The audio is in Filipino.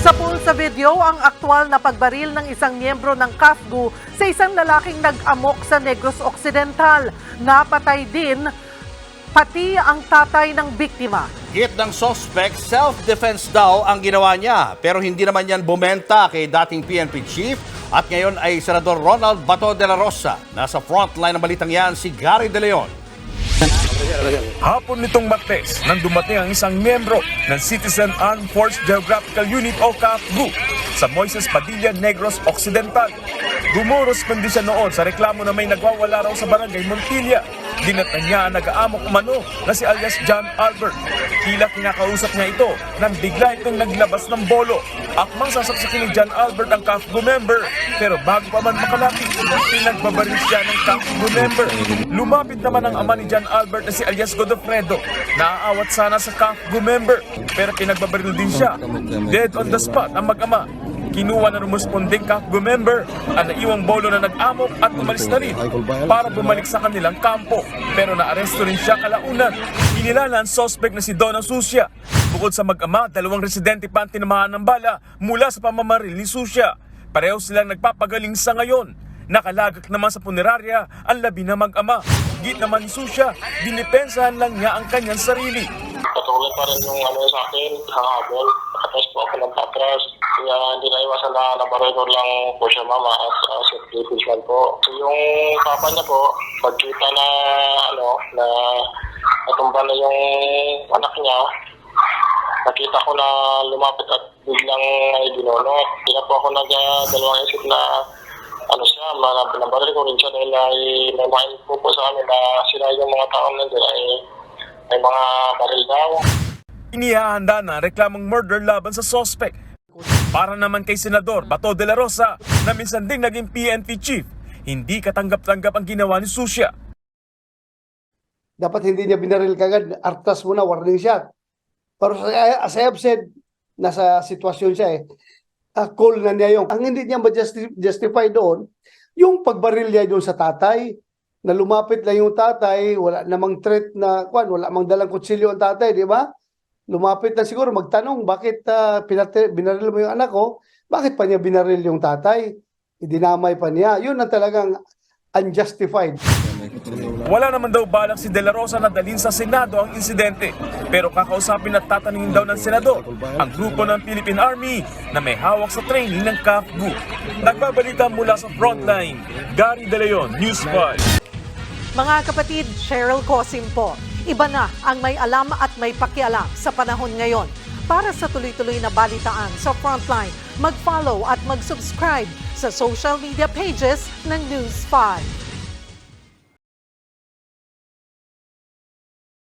Sa pool sa video, ang aktwal na pagbaril ng isang miyembro ng CAFGU sa isang lalaking nag-amok sa Negros Occidental. Napatay din pati ang tatay ng biktima. Hit ng suspect, self-defense daw ang ginawa niya. Pero hindi naman yan bumenta kay dating PNP chief at ngayon ay Senador Ronald Bato de la Rosa. Nasa frontline ng balitang yan si Gary De Leon. Hapon nitong Martes nang dumating ang isang miyembro ng Citizen Armed Force Geographical Unit o CAFGU sa Moises Padilla, Negros Occidental. Gumuresponde siya noon sa reklamo na may nagwawala raw sa barangay Montilla. Dinatan niya ang nag-aamok umano na si alias John Albert. Tila kinakausap niya ito nang bigla itong naglabas ng bolo. Akmang sasaksakin ni John Albert ang CAFGU member. Pero bago pa man makalapit, pinagbabaril siya ng CAFGU member. Lumapit naman ang ama ni John Albert na si alias Godofredo. Naaawat sana sa CAFGU member pero pinagbabaril din siya. Dead on the spot ang mag-ama. Kinuha na rumusponding CAFGU member ang naiwang bolo na nag-amok at umalis na rin para bumalik sa kanilang kampo. Pero naaresto rin siya kalaunan. Inilala ang suspect na si Donna Sucia. Bukod sa mag-ama, 2 residente pa ang tinamahan ng bala mula sa pamamaril ni Sucia. Pareho silang nagpapagaling sa ngayon. Nakalagak naman sa punerarya ang labi na mag-ama. Git naman ni Sucia, dinipensahan lang niya ang kanyang sarili. Patuloy pa rin yung sa akin, hahabol. Tapos po ako nagpatras. Kaya hindi na iwasan na nabaregor lang po siya mama as self-defense po. So yung papa niya po, pagkita na na natumba na yung anak niya, nakita ko na lumapit at biglang ay binunot. Hindi na po ako nagdalawang isip na siya, nabaril ko rin siya dahil may mga info po sa amin na sila yung mga taong nandiyan ay may mga baril daw. Inihahanda na reklamong murder laban sa suspect. Para naman kay Senador Bato de la Rosa na minsan ding naging PNP chief, hindi katanggap-tanggap ang ginawa ni Sucia. Dapat hindi niya binaril kagad, artas muna, warning shot. Pero as I have said, nasa sitwasyon siya call na niya yung. Ang hindi niya ma-justify doon, yung pagbaril niya doon sa tatay, na lumapit lang yung tatay, wala namang threat na, wala namang dalang kutsilyo ang tatay, di ba? Lumapit na siguro, magtanong, bakit binaril mo yung anak ko? Bakit pa niya binaril yung tatay? Idinamay pa niya. Yun ang talagang unjustified. Wala naman daw balak si De La Rosa na dalhin sa Senado ang insidente. Pero kakausapin at tatanungin daw ng Senador ang grupo ng Philippine Army na may hawak sa training ng CAFGU. Nagbabalita mula sa frontline, Gary De Leon, News 5. Mga kapatid, Cheryl Cosim po. Iba na ang may alam at may pakialam sa panahon ngayon. Para sa tuloy-tuloy na balitaan sa Frontline, mag-follow at mag-subscribe sa social media pages ng News 5.